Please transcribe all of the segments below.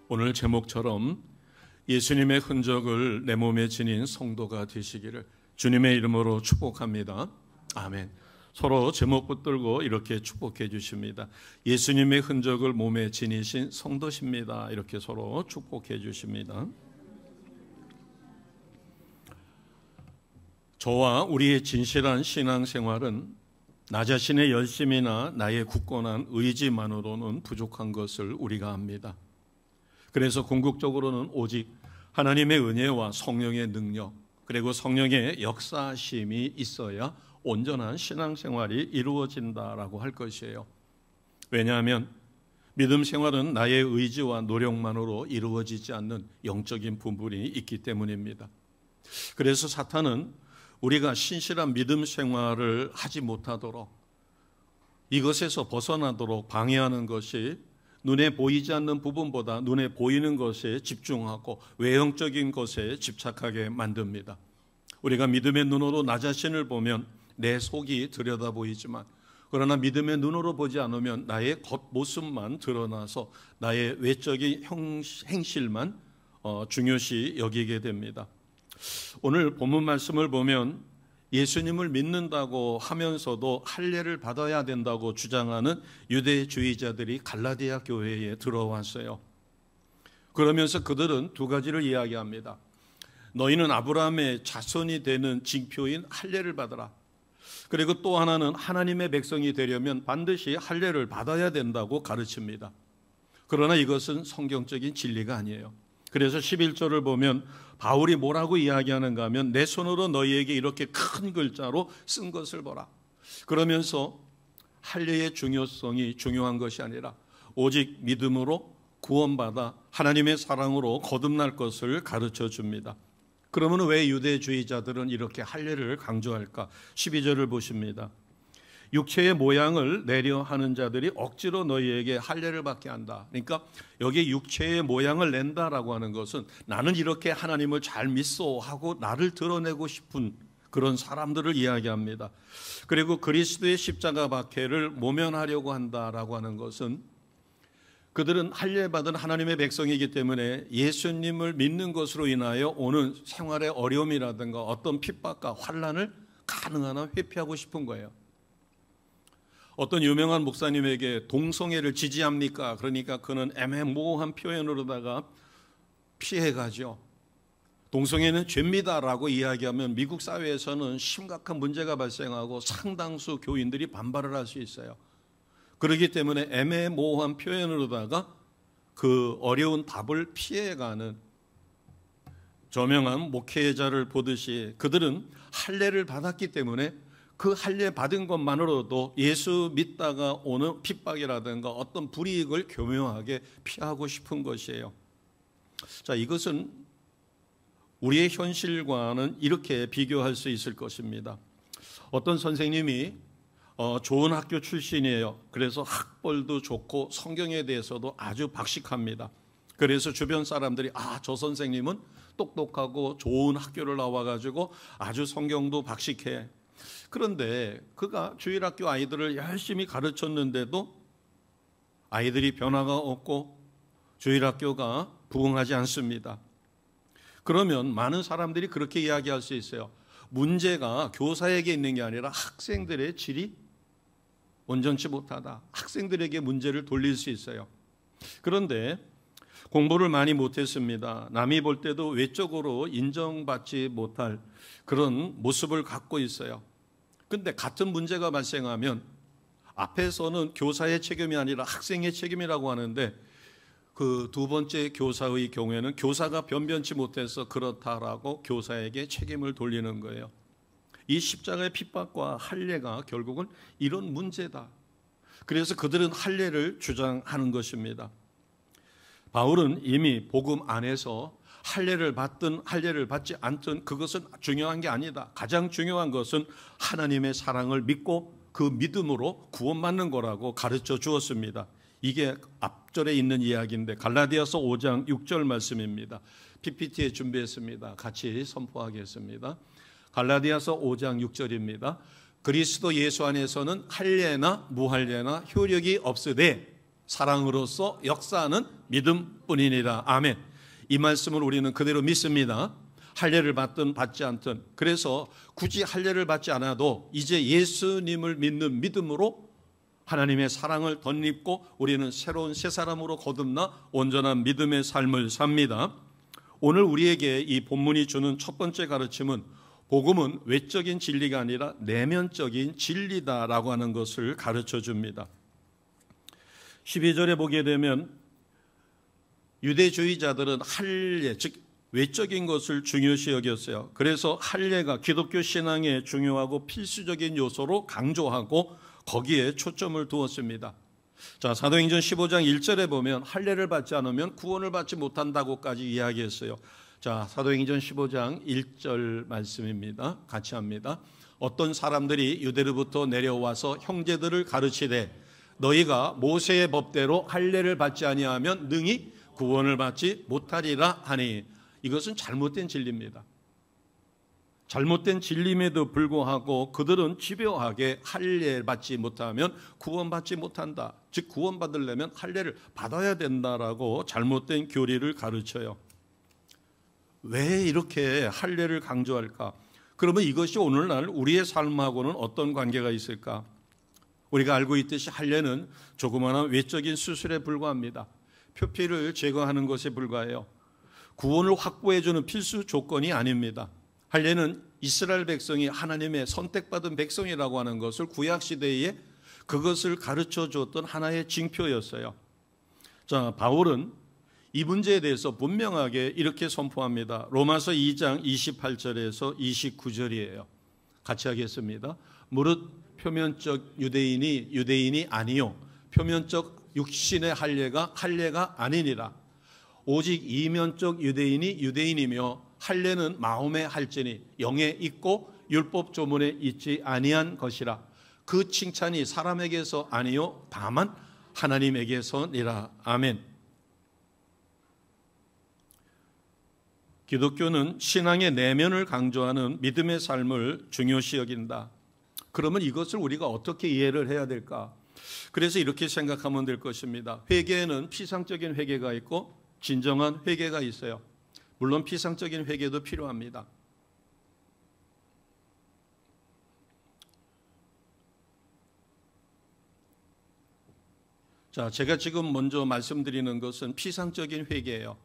오늘 제목처럼 예수님의 흔적을 내 몸에 지닌 성도가 되시기를 주님의 이름으로 축복합니다. 아멘. 서로 제목 붙들고 이렇게 축복해 주십니다. 예수님의 흔적을 몸에 지니신 성도십니다. 이렇게 서로 축복해 주십니다. 저와 우리의 진실한 신앙생활은 나 자신의 열심이나 나의 굳건한 의지만으로는 부족한 것을 우리가 압니다. 그래서 궁극적으로는 오직 하나님의 은혜와 성령의 능력, 그리고 성령의 역사심이 있어야 온전한 신앙생활이 이루어진다라고 할 것이에요. 왜냐하면 믿음 생활은 나의 의지와 노력만으로 이루어지지 않는 영적인 부분이 있기 때문입니다. 그래서 사탄은 우리가 신실한 믿음 생활을 하지 못하도록, 이것에서 벗어나도록 방해하는 것이 눈에 보이지 않는 부분보다 눈에 보이는 것에 집중하고 외형적인 것에 집착하게 만듭니다. 우리가 믿음의 눈으로 나 자신을 보면 내 속이 들여다 보이지만, 그러나 믿음의 눈으로 보지 않으면 나의 겉모습만 드러나서 나의 외적인 행실만 중요시 여기게 됩니다. 오늘 본문 말씀을 보면 예수님을 믿는다고 하면서도 할례를 받아야 된다고 주장하는 유대주의자들이 갈라디아 교회에 들어왔어요. 그러면서 그들은 두 가지를 이야기합니다. 너희는 아브라함의 자손이 되는 징표인 할례를 받으라. 그리고 또 하나는 하나님의 백성이 되려면 반드시 할례를 받아야 된다고 가르칩니다. 그러나 이것은 성경적인 진리가 아니에요. 그래서 11절을 보면 바울이 뭐라고 이야기하는가 하면 내 손으로 너희에게 이렇게 큰 글자로 쓴 것을 보라. 그러면서 할례의 중요성이 중요한 것이 아니라 오직 믿음으로 구원받아 하나님의 사랑으로 거듭날 것을 가르쳐 줍니다. 그러면 왜 유대주의자들은 이렇게 할례를 강조할까? 12절을 보십니다. 육체의 모양을 내려 하는 자들이 억지로 너희에게 할례를 받게 한다. 그러니까 여기 육체의 모양을 낸다라고 하는 것은 나는 이렇게 하나님을 잘 믿소 하고 나를 드러내고 싶은 그런 사람들을 이야기합니다. 그리고 그리스도의 십자가 박해를 모면하려고 한다라고 하는 것은 그들은 할례 받은 하나님의 백성이기 때문에 예수님을 믿는 것으로 인하여 오는 생활의 어려움이라든가 어떤 핍박과 환난을 가능한 한 회피하고 싶은 거예요. 어떤 유명한 목사님에게 동성애를 지지합니까? 그러니까 그는 애매모호한 표현으로다가 피해가죠. 동성애는 죄입니다라고 이야기하면 미국 사회에서는 심각한 문제가 발생하고 상당수 교인들이 반발을 할 수 있어요. 그렇기 때문에 애매모호한 표현으로다가 그 어려운 답을 피해가는 저명한 목회자를 보듯이 그들은 할례를 받았기 때문에 그 할례 받은 것만으로도 예수 믿다가 오는 핍박이라든가 어떤 불이익을 교묘하게 피하고 싶은 것이에요. 자, 이것은 우리의 현실과는 이렇게 비교할 수 있을 것입니다. 어떤 선생님이 좋은 학교 출신이에요. 그래서 학벌도 좋고 성경에 대해서도 아주 박식합니다. 그래서 주변 사람들이 저 선생님은 똑똑하고 좋은 학교를 나와가지고 아주 성경도 박식해. 그런데 그가 주일학교 아이들을 열심히 가르쳤는데도 아이들이 변화가 없고 주일학교가 부흥하지 않습니다. 그러면 많은 사람들이 그렇게 이야기할 수 있어요. 문제가 교사에게 있는 게 아니라 학생들의 질이 온전치 못하다. 학생들에게 문제를 돌릴 수 있어요. 그런데 공부를 많이 못했습니다. 남이 볼 때도 외적으로 인정받지 못할 그런 모습을 갖고 있어요. 근데 같은 문제가 발생하면 앞에서는 교사의 책임이 아니라 학생의 책임이라고 하는데 그 두 번째 교사의 경우에는 교사가 변변치 못해서 그렇다라고 교사에게 책임을 돌리는 거예요. 이 십자가의 핍박과 할례가 결국은 이런 문제다. 그래서 그들은 할례를 주장하는 것입니다. 바울은 이미 복음 안에서 할례를 받든 할례를 받지 않든 그것은 중요한 게 아니다. 가장 중요한 것은 하나님의 사랑을 믿고 그 믿음으로 구원받는 거라고 가르쳐 주었습니다. 이게 앞절에 있는 이야기인데 갈라디아서 5장 6절 말씀입니다. PPT에 준비했습니다. 같이 선포하겠습니다. 갈라디아서 5장 6절입니다. 그리스도 예수 안에서는 할례나 무할례나 효력이 없으되 사랑으로서 역사하는 믿음뿐이니라. 아멘. 이 말씀을 우리는 그대로 믿습니다. 할례를 받든 받지 않든. 그래서 굳이 할례를 받지 않아도 이제 예수님을 믿는 믿음으로 하나님의 사랑을 덧입고 우리는 새로운 새 사람으로 거듭나 온전한 믿음의 삶을 삽니다. 오늘 우리에게 이 본문이 주는 첫 번째 가르침은 복음은 외적인 진리가 아니라 내면적인 진리다라고 하는 것을 가르쳐 줍니다. 12절에 보게 되면 유대주의자들은 할례, 즉 외적인 것을 중요시 여겼어요. 그래서 할례가 기독교 신앙의 중요하고 필수적인 요소로 강조하고 거기에 초점을 두었습니다. 자, 사도행전 15장 1절에 보면 할례를 받지 않으면 구원을 받지 못한다고까지 이야기했어요. 자, 사도행전 15장 1절 말씀입니다. 같이 합니다. 어떤 사람들이 유대로부터 내려와서 형제들을 가르치되 너희가 모세의 법대로 할례를 받지 아니하면 능히 구원을 받지 못하리라 하니, 이것은 잘못된 진리입니다. 잘못된 진리임에도 불구하고 그들은 집요하게 할례를 받지 못하면 구원받지 못한다. 즉 구원받으려면 할례를 받아야 된다라고 잘못된 교리를 가르쳐요. 왜 이렇게 할례를 강조할까? 그러면 이것이 오늘날 우리의 삶하고는 어떤 관계가 있을까? 우리가 알고 있듯이 할례는 조그마한 외적인 수술에 불과합니다. 표피를 제거하는 것에 불과해요. 구원을 확보해주는 필수 조건이 아닙니다. 할례는 이스라엘 백성이 하나님의 선택받은 백성이라고 하는 것을 구약시대에 그것을 가르쳐 주었던 하나의 징표였어요. 자, 바울은 이 문제에 대해서 분명하게 이렇게 선포합니다. 로마서 2장 28절에서 29절이에요. 같이 하겠습니다. 무릇 표면적 유대인이 아니요 표면적 육신의 할례가 아니니라. 오직 이면적 유대인이 유대인이며 할례는 마음에 할지니 영에 있고 율법 조문에 있지 아니한 것이라. 그 칭찬이 사람에게서 아니요 다만 하나님에게서니라. 아멘. 기독교는 신앙의 내면을 강조하는 믿음의 삶을 중요시 여긴다. 그러면 이것을 우리가 어떻게 이해를 해야 될까? 그래서 이렇게 생각하면 될 것입니다. 회개에는 피상적인 회개가 있고 진정한 회개가 있어요. 물론 피상적인 회개도 필요합니다. 자, 제가 지금 먼저 말씀드리는 것은 피상적인 회개예요.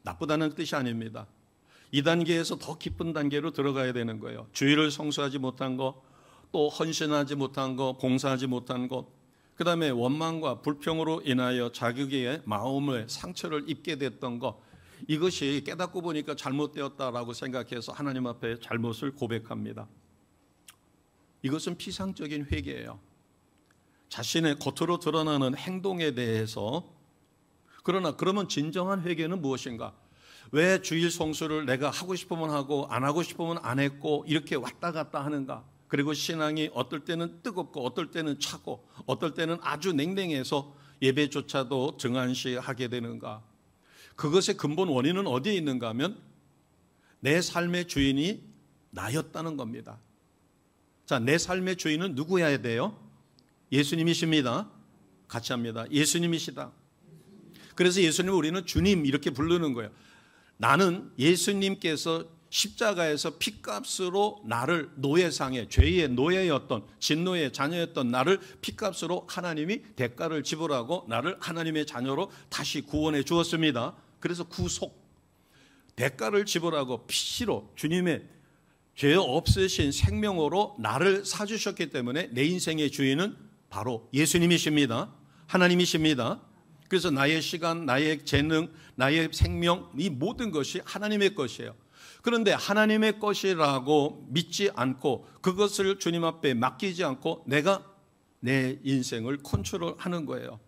나쁘다는 뜻이 아닙니다. 이 단계에서 더 깊은 단계로 들어가야 되는 거예요. 주의를 성수하지 못한 것, 또 헌신하지 못한 것, 봉사하지 못한 것, 그 다음에 원망과 불평으로 인하여 자기의 마음에 상처를 입게 됐던 것, 이것이 깨닫고 보니까 잘못되었다라고 생각해서 하나님 앞에 잘못을 고백합니다. 이것은 피상적인 회개예요. 자신의 겉으로 드러나는 행동에 대해서. 그러나 그러면 진정한 회개는 무엇인가? 왜 주일 성수를 내가 하고 싶으면 하고 안 하고 싶으면 안 했고 이렇게 왔다 갔다 하는가? 그리고 신앙이 어떨 때는 뜨겁고 어떨 때는 차고 어떨 때는 아주 냉랭해서 예배조차도 등한시하게 되는가? 그것의 근본 원인은 어디에 있는가 하면 내 삶의 주인이 나였다는 겁니다. 자, 내 삶의 주인은 누구여야 돼요? 예수님이십니다. 같이 합니다. 예수님이시다. 그래서 예수님을 우리는 주님 이렇게 부르는 거예요. 나는 예수님께서 십자가에서 핏값으로 나를 노예상에 죄의 노예였던 진노의 자녀였던 나를 핏값으로 하나님이 대가를 지불하고 나를 하나님의 자녀로 다시 구원해 주었습니다. 그래서 구속, 대가를 지불하고 피로 주님의 죄 없으신 생명으로 나를 사주셨기 때문에 내 인생의 주인은 바로 예수님이십니다. 하나님이십니다. 그래서 나의 시간, 나의 재능, 나의 생명, 이 모든 것이 하나님의 것이에요. 그런데 하나님의 것이라고 믿지 않고 그것을 주님 앞에 맡기지 않고 내가 내 인생을 컨트롤하는 거예요.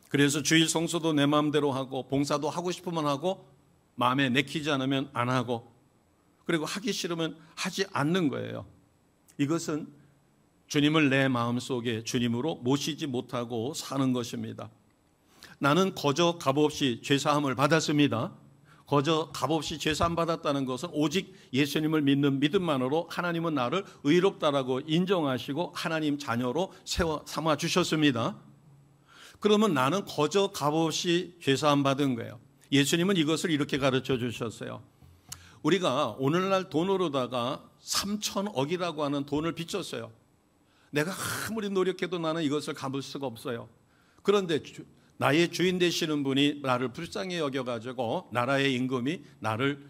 그래서 주일 성수도 내 마음대로 하고 봉사도 하고 싶으면 하고 마음에 내키지 않으면 안 하고 그리고 하기 싫으면 하지 않는 거예요. 이것은 주님을 내 마음속에 주님으로 모시지 못하고 사는 것입니다. 나는 거저 값없이 죄사함을 받았습니다. 거저 값없이 죄사함 받았다는 것은 오직 예수님을 믿는 믿음만으로 하나님은 나를 의롭다라고 인정하시고 하나님 자녀로 삼아 주셨습니다. 그러면 나는 거저 값없이 죄사함 받은 거예요. 예수님은 이것을 이렇게 가르쳐 주셨어요. 우리가 오늘날 돈으로다가 3천억이라고 하는 돈을 빚졌어요. 내가 아무리 노력해도 나는 이것을 갚을 수가 없어요. 그런데 나의 주인 되시는 분이 나를 불쌍히 여겨가지고 나라의 임금이 나를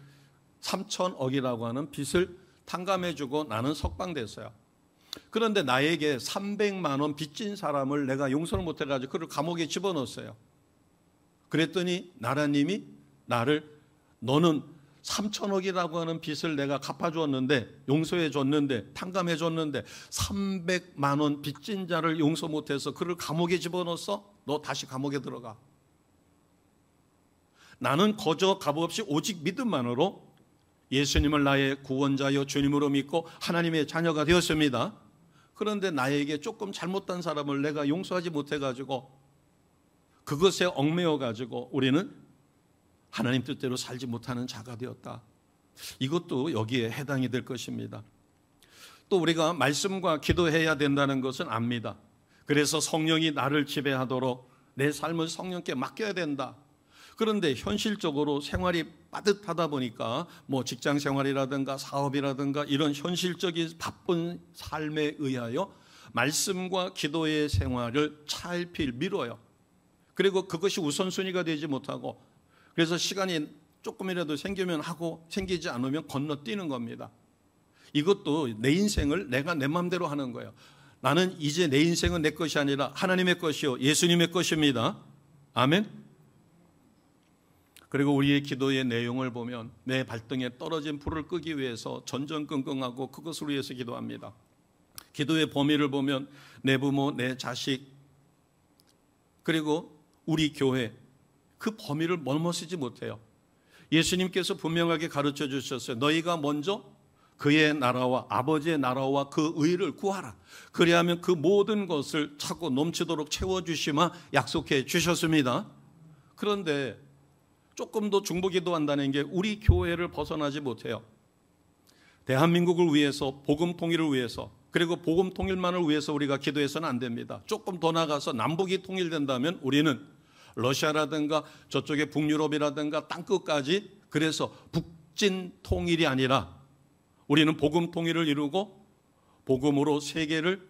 3천억이라고 하는 빚을 탕감해주고 나는 석방됐어요. 그런데 나에게 300만 원 빚진 사람을 내가 용서를 못해가지고 그를 감옥에 집어넣었어요. 그랬더니 나라님이 나를 너는 3천억이라고 하는 빚을 내가 갚아주었는데 용서해 줬는데 탕감해 줬는데 300만 원 빚진 자를 용서 못해서 그를 감옥에 집어넣었어? 너 다시 감옥에 들어가. 나는 거저 값없이 오직 믿음만으로 예수님을 나의 구원자여 주님으로 믿고 하나님의 자녀가 되었습니다. 그런데 나에게 조금 잘못한 사람을 내가 용서하지 못해가지고 그것에 얽매여가지고 우리는 하나님 뜻대로 살지 못하는 자가 되었다. 이것도 여기에 해당이 될 것입니다. 또 우리가 말씀과 기도해야 된다는 것은 압니다. 그래서 성령이 나를 지배하도록 내 삶을 성령께 맡겨야 된다. 그런데 현실적으로 생활이 빠듯하다 보니까 뭐 직장 생활이라든가 사업이라든가 이런 현실적인 바쁜 삶에 의하여 말씀과 기도의 생활을 차일피일 미뤄요. 그리고 그것이 우선순위가 되지 못하고 그래서 시간이 조금이라도 생기면 하고 생기지 않으면 건너뛰는 겁니다. 이것도 내 인생을 내가 내 마음대로 하는 거예요. 나는 이제 내 인생은 내 것이 아니라 하나님의 것이요 예수님의 것입니다. 아멘. 그리고 우리의 기도의 내용을 보면 내 발등에 떨어진 불을 끄기 위해서 전전긍긍하고 그것을 위해서 기도합니다. 기도의 범위를 보면 내 부모, 내 자식, 그리고 우리 교회 그 범위를 넘어서지 못해요. 예수님께서 분명하게 가르쳐 주셨어요. 너희가 먼저 그의 나라와 아버지의 나라와 그 의를 구하라. 그리하면 그 모든 것을 차고 넘치도록 채워주시마 약속해 주셨습니다. 그런데 조금 더 중보기도한다는 게 우리 교회를 벗어나지 못해요. 대한민국을 위해서 복음 통일을 위해서 그리고 복음 통일만을 위해서 우리가 기도해서는 안 됩니다. 조금 더 나가서 남북이 통일된다면 우리는 러시아라든가 저쪽에 북유럽이라든가 땅끝까지 그래서 북진 통일이 아니라 우리는 복음 통일을 이루고 복음으로 세계를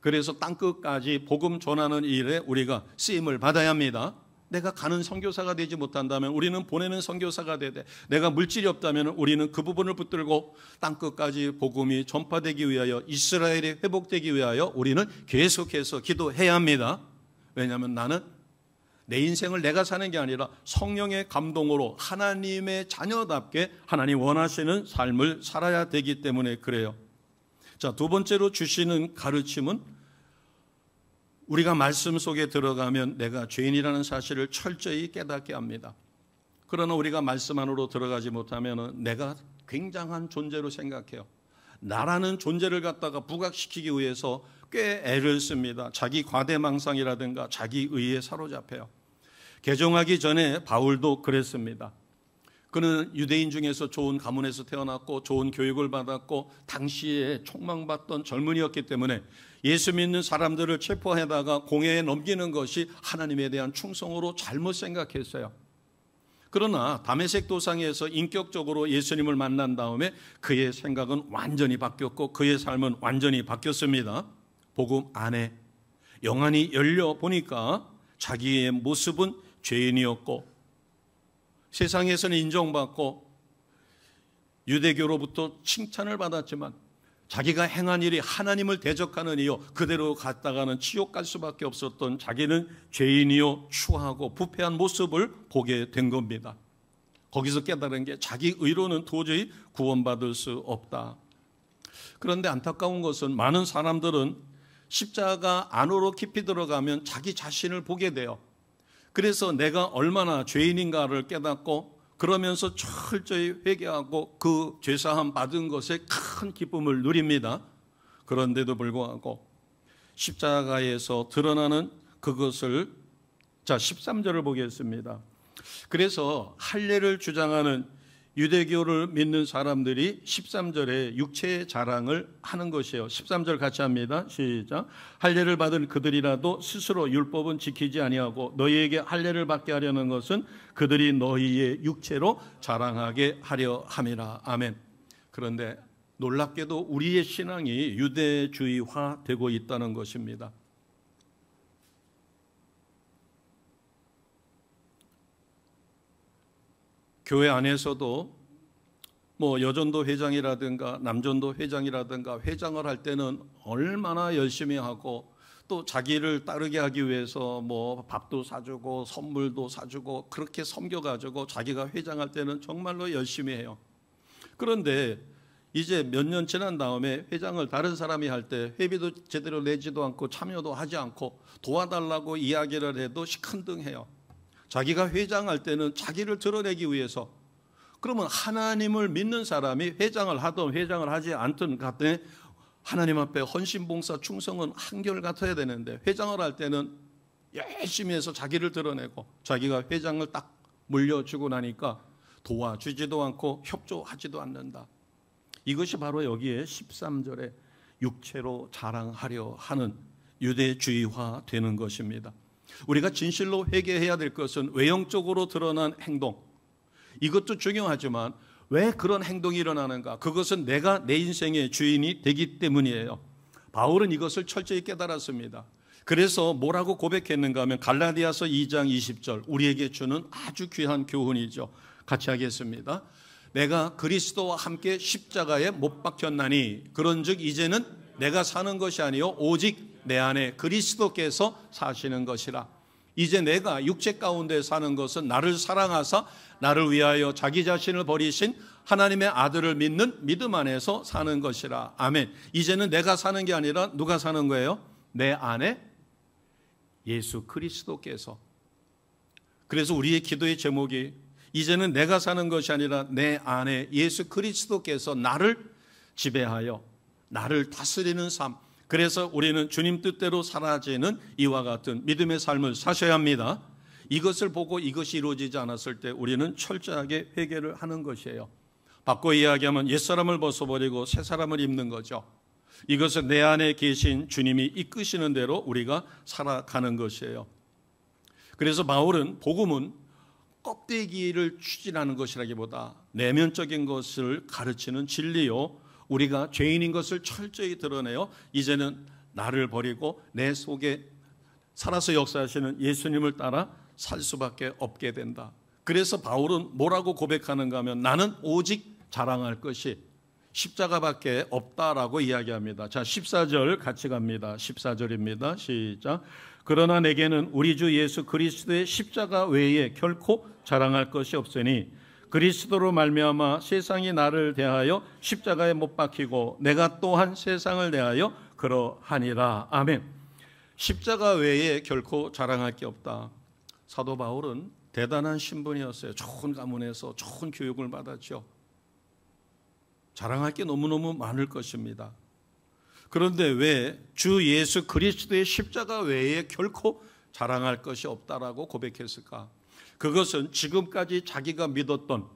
그래서 땅끝까지 복음 전하는 일에 우리가 쓰임을 받아야 합니다. 내가 가는 선교사가 되지 못한다면 우리는 보내는 선교사가 되되 내가 물질이 없다면 우리는 그 부분을 붙들고 땅끝까지 복음이 전파되기 위하여 이스라엘이 회복되기 위하여 우리는 계속해서 기도해야 합니다. 왜냐하면 나는 내 인생을 내가 사는 게 아니라 성령의 감동으로 하나님의 자녀답게 하나님 원하시는 삶을 살아야 되기 때문에 그래요. 자, 두 번째로 주시는 가르침은 우리가 말씀 속에 들어가면 내가 죄인이라는 사실을 철저히 깨닫게 합니다. 그러나 우리가 말씀 안으로 들어가지 못하면 내가 굉장한 존재로 생각해요. 나라는 존재를 갖다가 부각시키기 위해서 꽤 애를 씁니다. 자기 과대망상이라든가 자기 의에 사로잡혀요. 개종하기 전에 바울도 그랬습니다. 그는 유대인 중에서 좋은 가문에서 태어났고 좋은 교육을 받았고 당시에 촉망받던 젊은이였기 때문에 예수 믿는 사람들을 체포해다가 공회에 넘기는 것이 하나님에 대한 충성으로 잘못 생각했어요. 그러나 다메섹 도상에서 인격적으로 예수님을 만난 다음에 그의 생각은 완전히 바뀌었고 그의 삶은 완전히 바뀌었습니다. 복음 안에 영안이 열려 보니까 자기의 모습은 죄인이었고 세상에서는 인정받고 유대교로부터 칭찬을 받았지만 자기가 행한 일이 하나님을 대적하는 이요 그대로 갔다가는 지옥 갈 수밖에 없었던 자기는 죄인이요 추하고 부패한 모습을 보게 된 겁니다. 거기서 깨달은 게 자기 의로는 도저히 구원받을 수 없다. 그런데 안타까운 것은 많은 사람들은 십자가 안으로 깊이 들어가면 자기 자신을 보게 돼요. 그래서 내가 얼마나 죄인인가를 깨닫고 그러면서 철저히 회개하고 그 죄사함 받은 것에 큰 기쁨을 누립니다. 그런데도 불구하고 십자가에서 드러나는 그것을 자 13절을 보겠습니다. 그래서 할례를 주장하는 유대교를 믿는 사람들이 13절에 육체의 자랑을 하는 것이에요. 13절 같이 합니다. 시작. 할례를 받은 그들이라도 스스로 율법은 지키지 아니하고 너희에게 할례를 받게 하려는 것은 그들이 너희의 육체로 자랑하게 하려 함이라. 아멘. 그런데 놀랍게도 우리의 신앙이 유대주의화되고 있다는 것입니다. 교회 안에서도 여전도 회장이라든가 남전도 회장이라든가 회장을 할 때는 얼마나 열심히 하고 또 자기를 따르게 하기 위해서 밥도 사주고 선물도 사주고 그렇게 섬겨가지고 자기가 회장할 때는 정말로 열심히 해요. 그런데 이제 몇 년 지난 다음에 회장을 다른 사람이 할 때 회비도 제대로 내지도 않고 참여도 하지 않고 도와달라고 이야기를 해도 시큰둥해요. 자기가 회장할 때는 자기를 드러내기 위해서. 그러면 하나님을 믿는 사람이 회장을 하든 회장을 하지 않든 간에 하나님 앞에 헌신봉사 충성은 한결같아야 되는데 회장을 할 때는 열심히 해서 자기를 드러내고 자기가 회장을 딱 물려주고 나니까 도와주지도 않고 협조하지도 않는다. 이것이 바로 여기에 13절에 육체로 자랑하려 하는 유대주의화 되는 것입니다. 우리가 진실로 회개해야 될 것은 외형적으로 드러난 행동, 이것도 중요하지만 왜 그런 행동이 일어나는가? 그것은 내가 내 인생의 주인이 되기 때문이에요. 바울은 이것을 철저히 깨달았습니다. 그래서 뭐라고 고백했는가 하면 갈라디아서 2장 20절, 우리에게 주는 아주 귀한 교훈이죠. 같이 하겠습니다. 내가 그리스도와 함께 십자가에 못 박혔나니 그런즉 이제는 내가 사는 것이 아니요 오직 내 안에 그리스도께서 사시는 것이라. 이제 내가 육체 가운데 사는 것은 나를 사랑하사 나를 위하여 자기 자신을 버리신 하나님의 아들을 믿는 믿음 안에서 사는 것이라. 아멘. 이제는 내가 사는 게 아니라 누가 사는 거예요? 내 안에 예수 그리스도께서. 그래서 우리의 기도의 제목이 이제는 내가 사는 것이 아니라 내 안에 예수 그리스도께서 나를 지배하여 나를 다스리는 삶. 그래서 우리는 주님 뜻대로 사라지는 이와 같은 믿음의 삶을 사셔야 합니다. 이것을 보고 이것이 이루어지지 않았을 때 우리는 철저하게 회개를 하는 것이에요. 바꿔 이야기하면 옛사람을 벗어버리고 새사람을 입는 거죠. 이것은 내 안에 계신 주님이 이끄시는 대로 우리가 살아가는 것이에요. 그래서 바울은 복음은 껍데기를 추진하는 것이라기보다 내면적인 것을 가르치는 진리요, 우리가 죄인인 것을 철저히 드러내어 이제는 나를 버리고 내 속에 살아서 역사하시는 예수님을 따라 살 수밖에 없게 된다. 그래서 바울은 뭐라고 고백하는가 하면 나는 오직 자랑할 것이 십자가밖에 없다라고 이야기합니다. 자, 14절 같이 갑니다. 14절입니다. 시작. 그러나 내게는 우리 주 예수 그리스도의 십자가 외에 결코 자랑할 것이 없으니 그리스도로 말미암아 세상이 나를 대하여 십자가에 못 박히고 내가 또한 세상을 대하여 그러하니라. 아멘. 십자가 외에 결코 자랑할 게 없다. 사도 바울은 대단한 신분이었어요. 좋은 가문에서 좋은 교육을 받았죠. 자랑할 게 너무너무 많을 것입니다. 그런데 왜 주 예수 그리스도의 십자가 외에 결코 자랑할 것이 없다라고 고백했을까? 그것은 지금까지 자기가 믿었던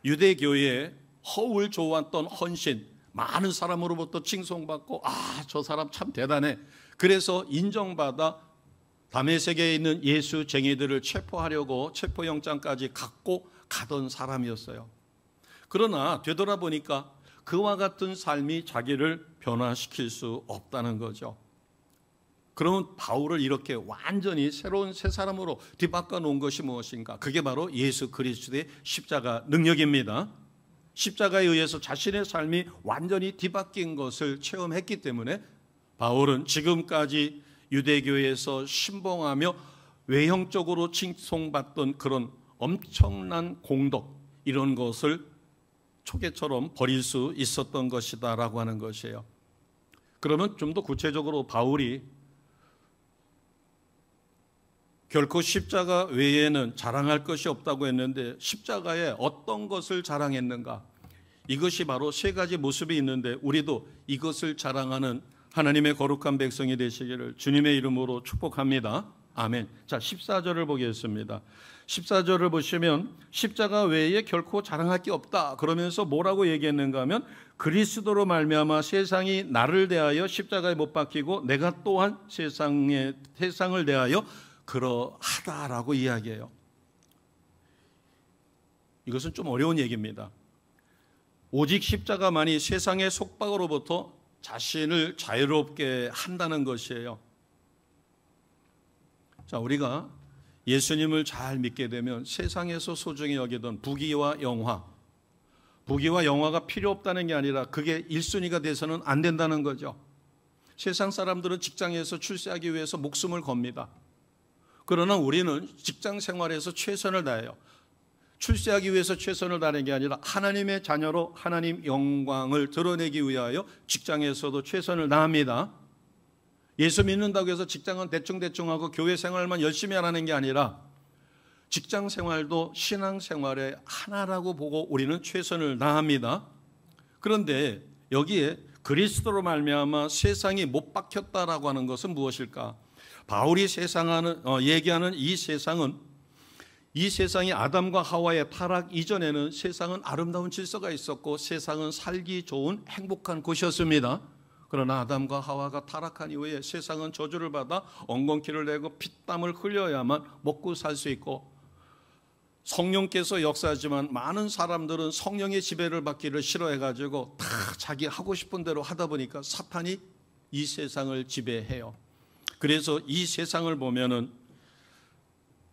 유대교의 허울 좋았던 헌신, 많은 사람으로부터 칭송받고 저 사람 참 대단해. 그래서 인정받아 다메섹에 있는 예수쟁이들을 체포하려고 체포영장까지 갖고 가던 사람이었어요. 그러나 되돌아보니까 그와 같은 삶이 자기를 변화시킬 수 없다는 거죠. 그러면 바울을 이렇게 완전히 새로운 새 사람으로 뒤바꿔 놓은 것이 무엇인가? 그게 바로 예수 그리스도의 십자가 능력입니다. 십자가에 의해서 자신의 삶이 완전히 뒤바뀐 것을 체험했기 때문에 바울은 지금까지 유대교에서 신봉하며 외형적으로 칭송받던 그런 엄청난 공덕, 이런 것을 초계처럼 버릴 수 있었던 것이다라고 하는 것이에요. 그러면 좀 더 구체적으로 바울이 결코 십자가 외에는 자랑할 것이 없다고 했는데 십자가에 어떤 것을 자랑했는가? 이것이 바로 세 가지 모습이 있는데 우리도 이것을 자랑하는 하나님의 거룩한 백성이 되시기를 주님의 이름으로 축복합니다. 아멘. 자, 14절을 보겠습니다. 14절을 보시면 십자가 외에 결코 자랑할 게 없다. 그러면서 뭐라고 얘기했는가 하면 그리스도로 말미암아 세상이 나를 대하여 십자가에 못 박히고 내가 또한 세상을 대하여 그러하다라고 이야기해요. 이것은 좀 어려운 얘기입니다. 오직 십자가만이 세상의 속박으로부터 자신을 자유롭게 한다는 것이에요. 자, 우리가 예수님을 잘 믿게 되면 세상에서 소중히 여기던 부귀와 영화가 필요 없다는 게 아니라 그게 1순위가 돼서는 안 된다는 거죠. 세상 사람들은 직장에서 출세하기 위해서 목숨을 겁니다. 그러나 우리는 직장 생활에서 최선을 다해요. 출세하기 위해서 최선을 다하는 게 아니라 하나님의 자녀로 하나님 영광을 드러내기 위하여 직장에서도 최선을 다합니다. 예수 믿는다고 해서 직장은 대충 하고 교회 생활만 열심히 하라는 게 아니라 직장 생활도 신앙 생활의 하나라고 보고 우리는 최선을 다합니다. 그런데 여기에 그리스도로 말미암아 세상이 못 박혔다라고 하는 것은 무엇일까? 바울이 얘기하는 이 세상이 아담과 하와의 타락 이전에는 세상은 아름다운 질서가 있었고 세상은 살기 좋은 행복한 곳이었습니다. 그러나 아담과 하와가 타락한 이후에 세상은 저주를 받아 엉겅퀴를 내고 피땀을 흘려야만 먹고 살 수 있고 성령께서 역사하지만 많은 사람들은 성령의 지배를 받기를 싫어해가지고 다 자기 하고 싶은 대로 하다 보니까 사탄이 이 세상을 지배해요. 그래서 이 세상을 보면은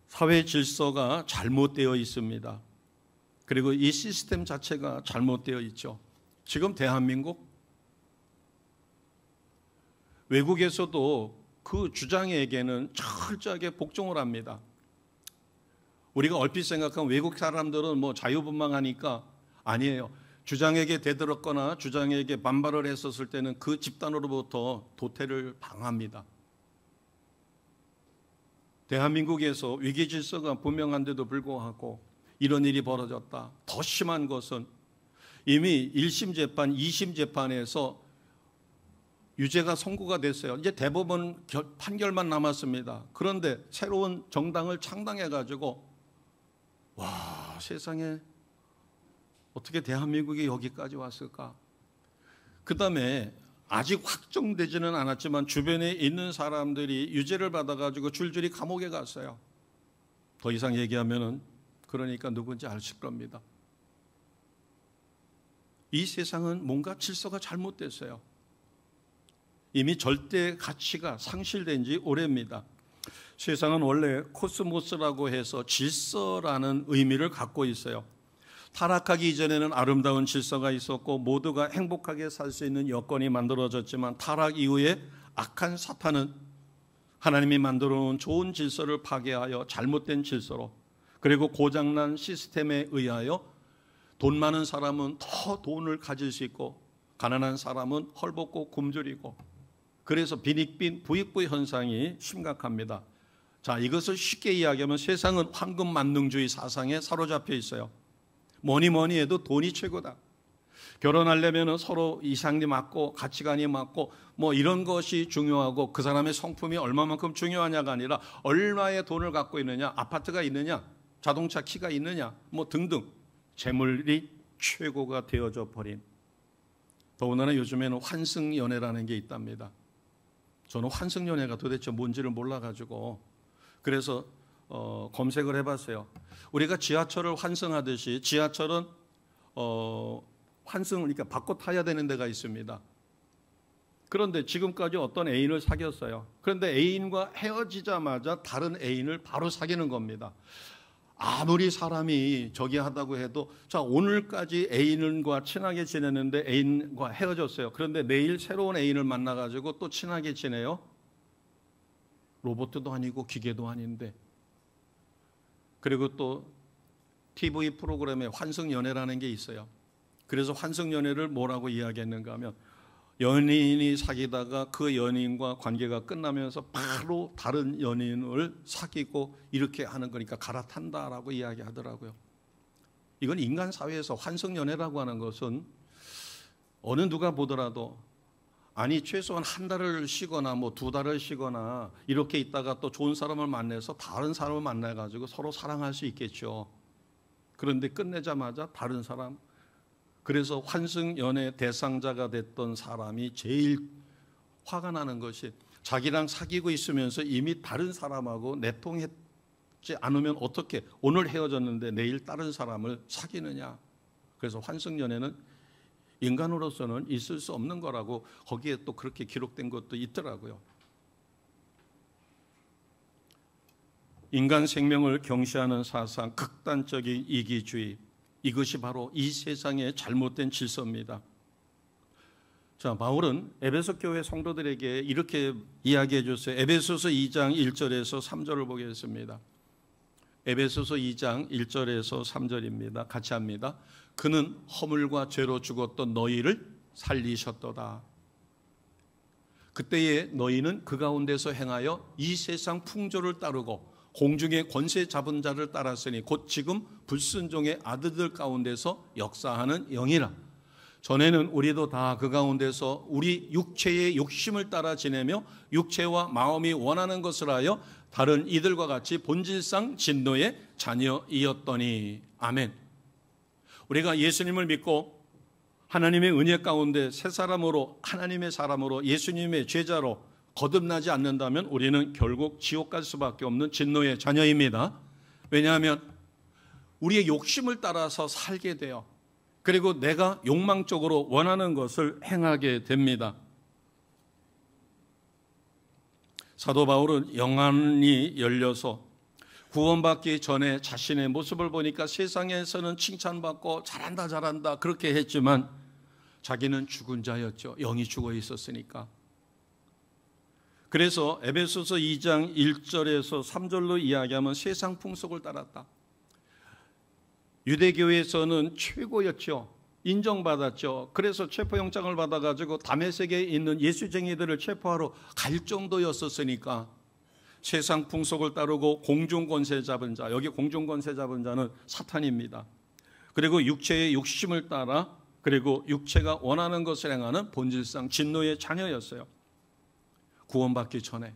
사회 질서가 잘못되어 있습니다. 그리고 이 시스템 자체가 잘못되어 있죠. 지금 대한민국 외국에서도 그 주장에게는 철저하게 복종을 합니다. 우리가 얼핏 생각하면 외국 사람들은 뭐 자유분방하니까 아니에요. 주장에게 대들었거나 주장에게 반발을 했었을 때는 그 집단으로부터 도태를 당합니다. 대한민국에서 위기 질서가 분명한데도 불구하고 이런 일이 벌어졌다. 더 심한 것은 이미 1심 재판, 2심 재판에서 유죄가 선고가 됐어요. 이제 대법원 판결만 남았습니다. 그런데 새로운 정당을 창당해가지고 와, 세상에 어떻게 대한민국이 여기까지 왔을까? 그 다음에 아직 확정되지는 않았지만 주변에 있는 사람들이 유죄를 받아가지고 줄줄이 감옥에 갔어요. 더 이상 얘기하면은 그러니까 누군지 아실 겁니다. 이 세상은 뭔가 질서가 잘못됐어요. 이미 절대 가치가 상실된 지 오래입니다. 세상은 원래 코스모스라고 해서 질서라는 의미를 갖고 있어요. 타락하기 이전에는 아름다운 질서가 있었고 모두가 행복하게 살 수 있는 여건이 만들어졌지만 타락 이후에 악한 사탄은 하나님이 만들어 놓은 좋은 질서를 파괴하여 잘못된 질서로 그리고 고장난 시스템에 의하여 돈 많은 사람은 더 돈을 가질 수 있고 가난한 사람은 헐벗고 굶주리고 그래서 빈익빈 부익부 현상이 심각합니다. 자, 이것을 쉽게 이야기하면 세상은 황금 만능주의 사상에 사로잡혀 있어요. 뭐니 해도 돈이 최고다. 결혼하려면 서로 이상이 맞고 가치관이 맞고 뭐 이런 것이 중요하고 그 사람의 성품이 얼마만큼 중요하냐가 아니라 얼마의 돈을 갖고 있느냐, 아파트가 있느냐, 자동차 키가 있느냐 뭐 등등 재물이 최고가 되어져 버린. 더군다나 요즘에는 환승연애라는 게 있답니다. 저는 환승연애가 도대체 뭔지를 몰라가지고 그래서 검색을 해봤어요. 우리가 지하철을 환승하듯이 지하철은 환승, 그러니까 바꿔 타야 되는 데가 있습니다. 그런데 지금까지 어떤 애인을 사귀었어요. 그런데 애인과 헤어지자마자 다른 애인을 바로 사귀는 겁니다. 아무리 사람이 저기 하다고 해도 자, 오늘까지 애인과 친하게 지냈는데 애인과 헤어졌어요. 그런데 내일 새로운 애인을 만나가지고 또 친하게 지내요. 로봇도 아니고 기계도 아닌데. 그리고 또 TV 프로그램에 환승연애라는 게 있어요. 그래서 환승연애를 뭐라고 이야기했는가 하면 연인이 사귀다가 그 연인과 관계가 끝나면서 바로 다른 연인을 사귀고 이렇게 하는 거니까 갈아탄다라고 이야기하더라고요. 이건 인간 사회에서 환승연애라고 하는 것은 어느 누가 보더라도 아니 최소한 한 달을 쉬거나 뭐 두 달을 쉬거나 이렇게 있다가 또 좋은 사람을 만나서 다른 사람을 만나가지고 서로 사랑할 수 있겠죠. 그런데 끝내자마자 다른 사람, 그래서 환승연애 대상자가 됐던 사람이 제일 화가 나는 것이 자기랑 사귀고 있으면서 이미 다른 사람하고 내통했지 않으면 어떻게 오늘 헤어졌는데 내일 다른 사람을 사귀느냐. 그래서 환승연애는 인간으로서는 있을 수 없는 거라고 거기에 또 그렇게 기록된 것도 있더라고요. 인간 생명을 경시하는 사상, 극단적인 이기주의, 이것이 바로 이 세상의 잘못된 질서입니다. 자, 바울은 에베소 교회 성도들에게 이렇게 이야기해 줬어요. 에베소서 2장 1절에서 3절을 보겠습니다. 에베소서 2장 1절에서 3절입니다. 같이 합니다. 그는 허물과 죄로 죽었던 너희를 살리셨도다. 그때에 너희는 그 가운데서 행하여 이 세상 풍조를 따르고 공중의 권세 잡은 자를 따랐으니 곧 지금 불순종의 아들들 가운데서 역사하는 영이라. 전에는 우리도 다 그 가운데서 우리 육체의 욕심을 따라 지내며 육체와 마음이 원하는 것을 하여 다른 이들과 같이 본질상 진노의 자녀이었더니. 아멘. 우리가 예수님을 믿고 하나님의 은혜 가운데 새 사람으로, 하나님의 사람으로, 예수님의 제자로 거듭나지 않는다면 우리는 결국 지옥 갈 수밖에 없는 진노의 자녀입니다. 왜냐하면 우리의 욕심을 따라서 살게 돼요. 그리고 내가 욕망적으로 원하는 것을 행하게 됩니다. 사도 바울은 영안이 열려서 구원받기 전에 자신의 모습을 보니까 세상에서는 칭찬받고 잘한다 그렇게 했지만 자기는 죽은 자였죠. 영이 죽어 있었으니까. 그래서 에베소서 2장 1절에서 3절로 이야기하면 세상 풍속을 따랐다. 유대교에서는 최고였죠. 인정받았죠. 그래서 체포영장을 받아가지고 다메섹에 있는 예수쟁이들을 체포하러 갈 정도였었으니까 세상 풍속을 따르고 공중권세 잡은 자, 여기 공중권세 잡은 자는 사탄입니다. 그리고 육체의 욕심을 따라, 그리고 육체가 원하는 것을 행하는 본질상 진노의 자녀였어요. 구원받기 전에.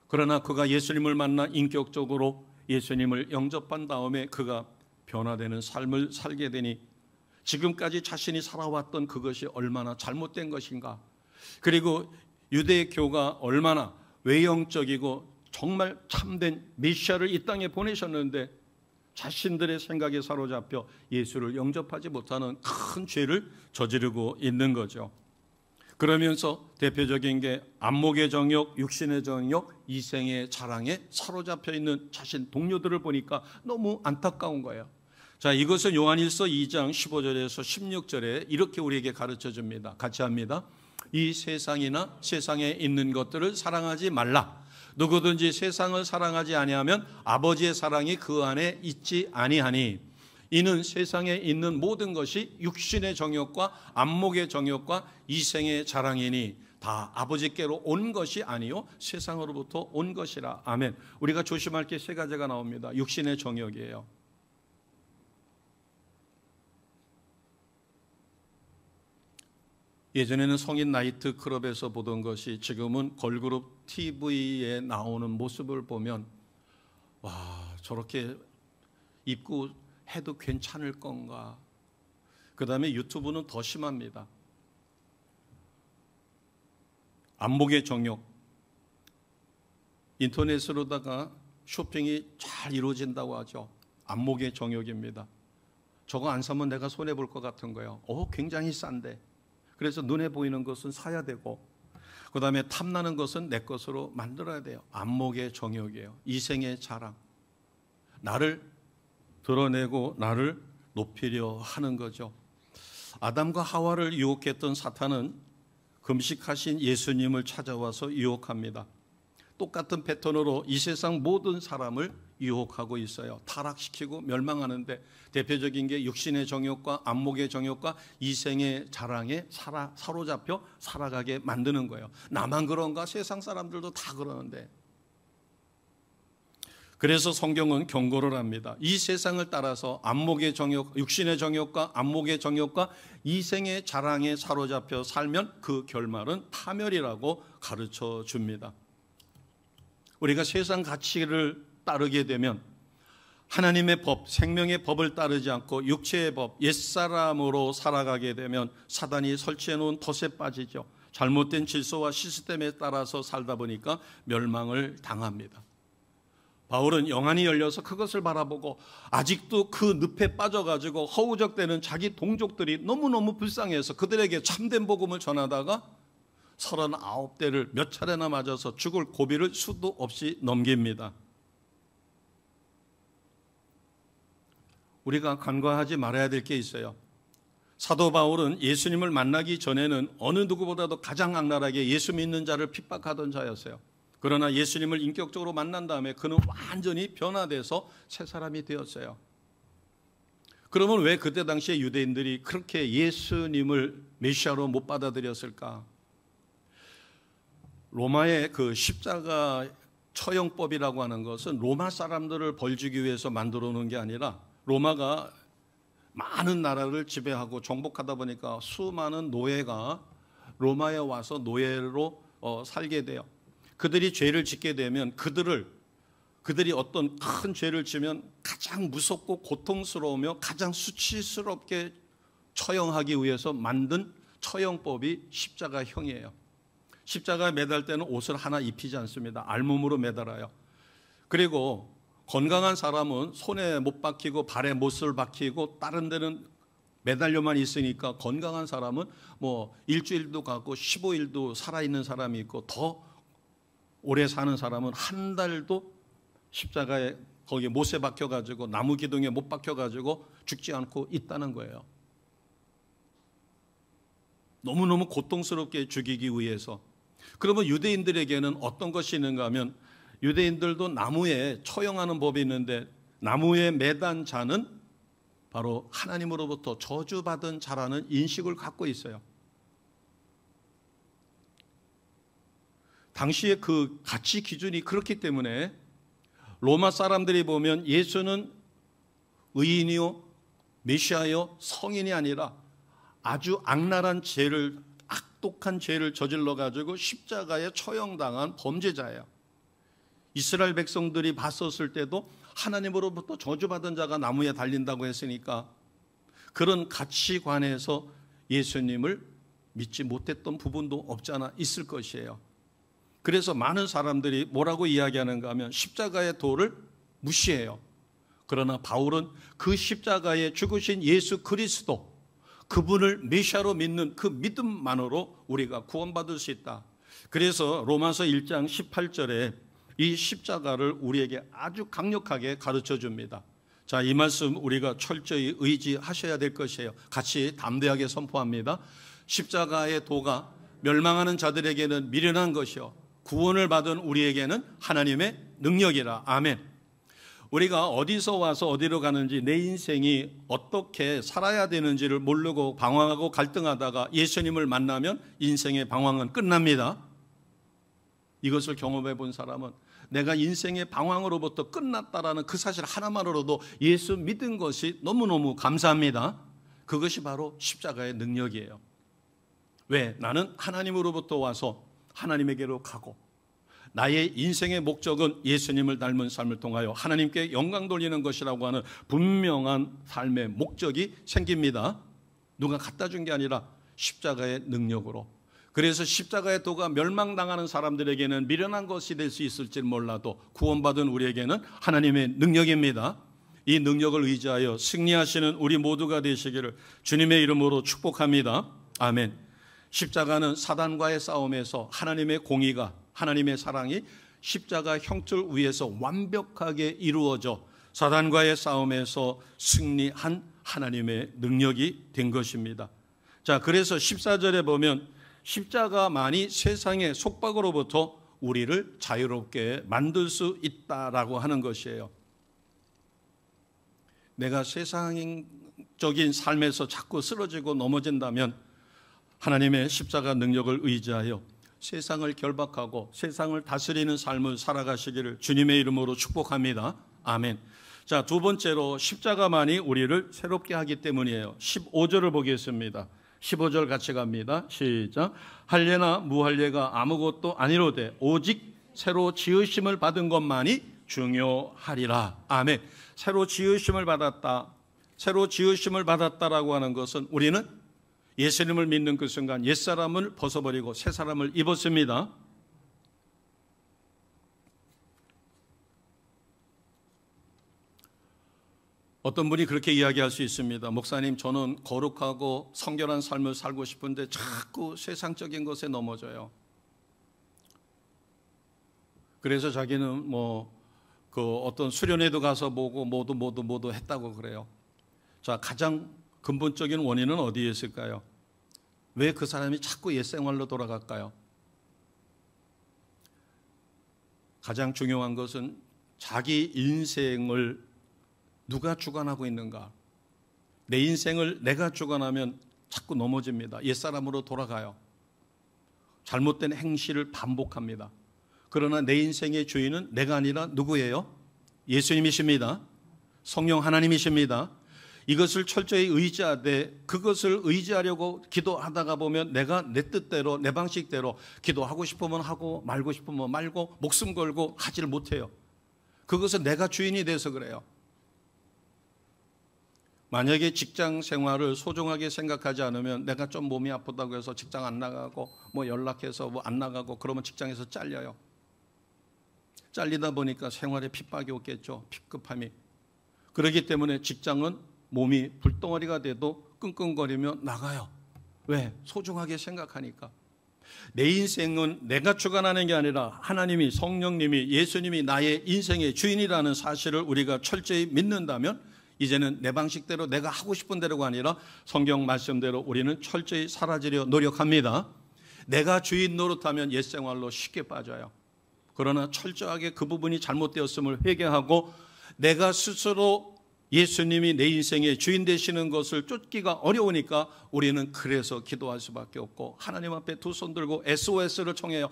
그러나 그가 예수님을 만나 인격적으로 예수님을 영접한 다음에 그가 변화되는 삶을 살게 되니 지금까지 자신이 살아왔던 그것이 얼마나 잘못된 것인가. 그리고 유대교가 얼마나 외형적이고 정말 참된 메시아를 이 땅에 보내셨는데 자신들의 생각에 사로잡혀 예수를 영접하지 못하는 큰 죄를 저지르고 있는 거죠. 그러면서 대표적인 게 안목의 정욕, 육신의 정욕, 이생의 자랑에 사로잡혀 있는 자신 동료들을 보니까 너무 안타까운 거예요. 자, 이것은 요한일서 2장 15절에서 16절에 이렇게 우리에게 가르쳐 줍니다. 같이 합니다. 이 세상이나 세상에 있는 것들을 사랑하지 말라. 누구든지 세상을 사랑하지 아니하면 아버지의 사랑이 그 안에 있지 아니하니. 이는 세상에 있는 모든 것이 육신의 정욕과 안목의 정욕과 이생의 자랑이니 다 아버지께로 온 것이 아니요 세상으로부터 온 것이라. 아멘. 우리가 조심할 게 세 가지가 나옵니다. 육신의 정욕이에요. 예전에는 성인 나이트 클럽에서 보던 것이 지금은 걸그룹 TV에 나오는 모습을 보면 와, 저렇게 입고 해도 괜찮을 건가. 그 다음에 유튜브는 더 심합니다. 안목의 정욕. 인터넷으로다가 쇼핑이 잘 이루어진다고 하죠. 안목의 정욕입니다. 저거 안 사면 내가 손해볼 것 같은 거예요. 굉장히 싼데. 그래서 눈에 보이는 것은 사야 되고, 그 다음에 탐나는 것은 내 것으로 만들어야 돼요. 안목의 정욕이에요. 이생의 자랑. 나를 드러내고 나를 높이려 하는 거죠. 아담과 하와를 유혹했던 사탄은 금식하신 예수님을 찾아와서 유혹합니다. 똑같은 패턴으로 이 세상 모든 사람을 유혹하고 있어요. 타락시키고 멸망하는데 대표적인 게 육신의 정욕과 안목의 정욕과 이생의 자랑에 사로잡혀 살아가게 만드는 거예요. 나만 그런가? 세상 사람들도 다 그러는데. 그래서 성경은 경고를 합니다. 이 세상을 따라서 안목의 정욕, 육신의 정욕과 안목의 정욕과 이생의 자랑에 사로잡혀 살면 그 결말은 파멸이라고 가르쳐 줍니다. 우리가 세상 가치를 따르게 되면 하나님의 법, 생명의 법을 따르지 않고 육체의 법, 옛사람으로 살아가게 되면 사단이 설치해 놓은 덫에 빠지죠. 잘못된 질서와 시스템에 따라서 살다 보니까 멸망을 당합니다. 바울은 영안이 열려서 그것을 바라보고 아직도 그 늪에 빠져가지고 허우적대는 자기 동족들이 너무너무 불쌍해서 그들에게 참된 복음을 전하다가 39대를 몇 차례나 맞아서 죽을 고비를 수도 없이 넘깁니다. 우리가 간과하지 말아야 될 게 있어요. 사도 바울은 예수님을 만나기 전에는 어느 누구보다도 가장 악랄하게 예수 믿는 자를 핍박하던 자였어요. 그러나 예수님을 인격적으로 만난 다음에 그는 완전히 변화돼서 새 사람이 되었어요. 그러면 왜 그때 당시에 유대인들이 그렇게 예수님을 메시아로 못 받아들였을까? 로마의 그 십자가 처형법이라고 하는 것은 로마 사람들을 벌주기 위해서 만들어 놓은 게 아니라 로마가 많은 나라를 지배하고 정복하다 보니까 수많은 노예가 로마에 와서 노예로 살게 돼요. 그들이 죄를 짓게 되면 그들이 어떤 큰 죄를 지면 가장 무섭고 고통스러우며 가장 수치스럽게 처형하기 위해서 만든 처형법이 십자가형이에요. 십자가에 매달 때는 옷을 하나 입히지 않습니다. 알몸으로 매달아요. 그리고 건강한 사람은 손에 못 박히고 발에 못을 박히고 다른 데는 매달려만 있으니까 건강한 사람은 뭐 일주일도 가고 15일도 살아있는 사람이 있고 더 오래 사는 사람은 한 달도 십자가에 거기 못에 박혀가지고 나무 기둥에 못 박혀가지고 죽지 않고 있다는 거예요. 너무너무 고통스럽게 죽이기 위해서. 그러면 유대인들에게는 어떤 것이 있는가 하면 유대인들도 나무에 처형하는 법이 있는데 나무에 매단 자는 바로 하나님으로부터 저주받은 자라는 인식을 갖고 있어요. 당시에 그 가치 기준이 그렇기 때문에 로마 사람들이 보면 예수는 의인이요 메시아요 성인이 아니라 아주 악랄한 죄를 악독한 죄를 저질러 가지고 십자가에 처형당한 범죄자예요. 이스라엘 백성들이 봤었을 때도 하나님으로부터 저주받은 자가 나무에 달린다고 했으니까 그런 가치관에서 예수님을 믿지 못했던 부분도 없지 않아 있을 것이에요. 그래서 많은 사람들이 뭐라고 이야기하는가 하면 십자가의 도를 무시해요. 그러나 바울은 그 십자가에 죽으신 예수 그리스도 그분을 메시아로 믿는 그 믿음만으로 우리가 구원받을 수 있다. 그래서 로마서 1장 18절에 이 십자가를 우리에게 아주 강력하게 가르쳐 줍니다. 자, 이 말씀 우리가 철저히 의지하셔야 될 것이에요. 같이 담대하게 선포합니다. 십자가의 도가 멸망하는 자들에게는 미련한 것이요 구원을 받은 우리에게는 하나님의 능력이라. 아멘. 우리가 어디서 와서 어디로 가는지 내 인생이 어떻게 살아야 되는지를 모르고 방황하고 갈등하다가 예수님을 만나면 인생의 방황은 끝납니다. 이것을 경험해 본 사람은 내가 인생의 방황으로부터 끝났다라는 그 사실 하나만으로도 예수 믿은 것이 너무너무 감사합니다. 그것이 바로 십자가의 능력이에요. 왜? 나는 하나님으로부터 와서 하나님에게로 가고 나의 인생의 목적은 예수님을 닮은 삶을 통하여 하나님께 영광 돌리는 것이라고 하는 분명한 삶의 목적이 생깁니다. 누가 갖다 준 게 아니라 십자가의 능력으로. 그래서 십자가의 도가 멸망당하는 사람들에게는 미련한 것이 될 수 있을지 몰라도 구원받은 우리에게는 하나님의 능력입니다. 이 능력을 의지하여 승리하시는 우리 모두가 되시기를 주님의 이름으로 축복합니다. 아멘. 십자가는 사단과의 싸움에서 하나님의 공의가 하나님의 사랑이 십자가 형틀 위에서 완벽하게 이루어져 사단과의 싸움에서 승리한 하나님의 능력이 된 것입니다. 자, 그래서 14절에 보면 십자가만이 세상의 속박으로부터 우리를 자유롭게 만들 수 있다라고 하는 것이에요. 내가 세상적인 삶에서 자꾸 쓰러지고 넘어진다면 하나님의 십자가 능력을 의지하여 세상을 결박하고 세상을 다스리는 삶을 살아가시기를 주님의 이름으로 축복합니다. 아멘. 자, 두 번째로 십자가만이 우리를 새롭게 하기 때문이에요. 15절을 보겠습니다. 15절 같이 갑니다. 시작. 할례나 무할례가 아무것도 아니로되 오직 새로 지으심을 받은 것만이 중요하리라. 아멘. 새로 지으심을 받았다. 새로 지으심을 받았다라고 하는 것은 우리는 예수님을 믿는 그 순간 옛사람을 벗어버리고 새사람을 입었습니다. 어떤 분이 그렇게 이야기할 수 있습니다. 목사님, 저는 거룩하고 성결한 삶을 살고 싶은데 자꾸 세상적인 것에 넘어져요. 그래서 자기는 어떤 수련회도 가서 보고 모두 했다고 그래요. 자, 가장 근본적인 원인은 어디에 있을까요? 왜 그 사람이 자꾸 옛생활로 돌아갈까요? 가장 중요한 것은 자기 인생을 누가 주관하고 있는가? 내 인생을 내가 주관하면 자꾸 넘어집니다. 옛사람으로 돌아가요. 잘못된 행실을 반복합니다. 그러나 내 인생의 주인은 내가 아니라 누구예요? 예수님이십니다. 성령 하나님이십니다. 이것을 철저히 의지하되 그것을 의지하려고 기도하다가 보면 내가 내 뜻대로 내 방식대로 기도하고 싶으면 하고 말고 싶으면 말고 목숨 걸고 하지를 못해요. 그것은 내가 주인이 돼서 그래요. 만약에 직장 생활을 소중하게 생각하지 않으면 내가 좀 몸이 아프다고 해서 직장 안 나가고 연락해서 안 나가고 그러면 직장에서 잘려요. 잘리다 보니까 생활에 핍박이 오겠죠. 핍급함이. 그렇기 때문에 직장은 몸이 불덩어리가 돼도 끙끙거리며 나가요. 왜? 소중하게 생각하니까. 내 인생은 내가 주관하는 게 아니라 하나님이, 성령님이, 예수님이 나의 인생의 주인이라는 사실을 우리가 철저히 믿는다면 이제는 내 방식대로 내가 하고 싶은 대로가 아니라 성경 말씀대로 우리는 철저히 살아지려 노력합니다. 내가 주인 노릇하면 옛생활로 쉽게 빠져요. 그러나 철저하게 그 부분이 잘못되었음을 회개하고 내가 스스로 예수님이 내 인생의 주인 되시는 것을 쫓기가 어려우니까 우리는 그래서 기도할 수밖에 없고 하나님 앞에 두 손 들고 SOS를 청해요.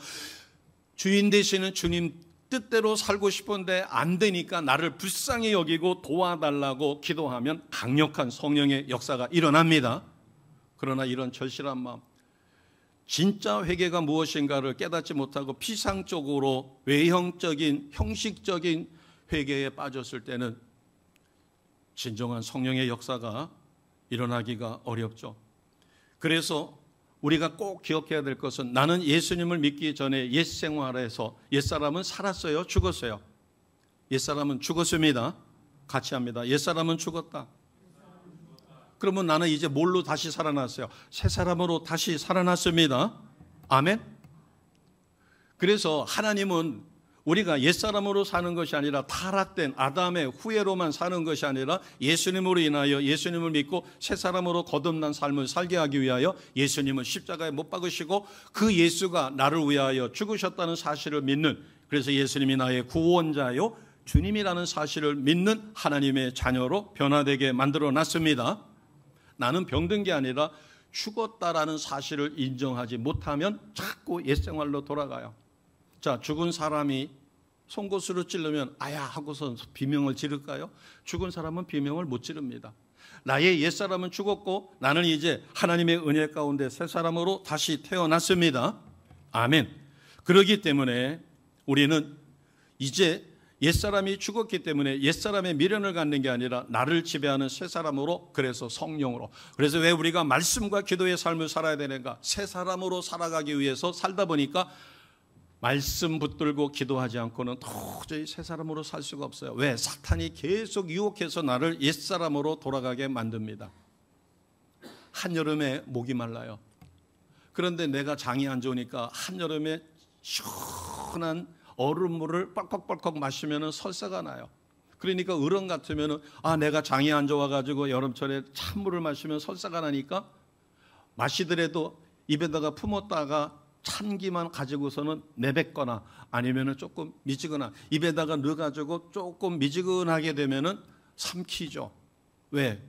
주인 되시는 주님 뜻대로 살고 싶은데 안 되니까 나를 불쌍히 여기고 도와달라고 기도하면 강력한 성령의 역사가 일어납니다. 그러나 이런 절실한 마음, 진짜 회개가 무엇인가를 깨닫지 못하고 피상적으로 외형적인 형식적인 회개에 빠졌을 때는 진정한 성령의 역사가 일어나기가 어렵죠. 그래서 우리가 꼭 기억해야 될 것은 나는 예수님을 믿기 전에 옛 생활에서 옛사람은 살았어요? 죽었어요? 옛사람은 죽었습니다. 같이 합니다. 옛사람은 죽었다. 그러면 나는 이제 뭘로 다시 살아났어요? 새 사람으로 다시 살아났습니다. 아멘. 그래서 하나님은 우리가 옛사람으로 사는 것이 아니라 타락된 아담의 후예로만 사는 것이 아니라 예수님으로 인하여 예수님을 믿고 새 사람으로 거듭난 삶을 살게 하기 위하여 예수님을 십자가에 못 박으시고 그 예수가 나를 위하여 죽으셨다는 사실을 믿는, 그래서 예수님이 나의 구원자요 주님이라는 사실을 믿는 하나님의 자녀로 변화되게 만들어 놨습니다. 나는 병든 게 아니라 죽었다라는 사실을 인정하지 못하면 자꾸 옛생활로 돌아가요. 자, 죽은 사람이 송곳으로 찌르면 아야 하고서 비명을 지를까요? 죽은 사람은 비명을 못 지릅니다. 나의 옛사람은 죽었고 나는 이제 하나님의 은혜 가운데 새 사람으로 다시 태어났습니다. 아멘. 그렇기 때문에 우리는 이제 옛사람이 죽었기 때문에 옛사람의 미련을 갖는 게 아니라 나를 지배하는 새 사람으로, 그래서 성령으로. 그래서 왜 우리가 말씀과 기도의 삶을 살아야 되는가? 새 사람으로 살아가기 위해서 살다 보니까 말씀 붙들고 기도하지 않고는 도저히 새 사람으로 살 수가 없어요. 왜? 사탄이 계속 유혹해서 나를 옛사람으로 돌아가게 만듭니다. 한여름에 목이 말라요. 그런데 내가 장이 안 좋으니까 한여름에 시원한 얼음물을 뻘컥뻘컥 마시면 설사가 나요. 그러니까 어른 같으면 내가 장이 안 좋아가지고 여름철에 찬물을 마시면 설사가 나니까 마시더라도 입에다가 품었다가 찬기만 가지고서는 내뱉거나 아니면 조금 미지근한 입에다가 넣어가지고 조금 미지근하게 되면은 삼키죠. 왜?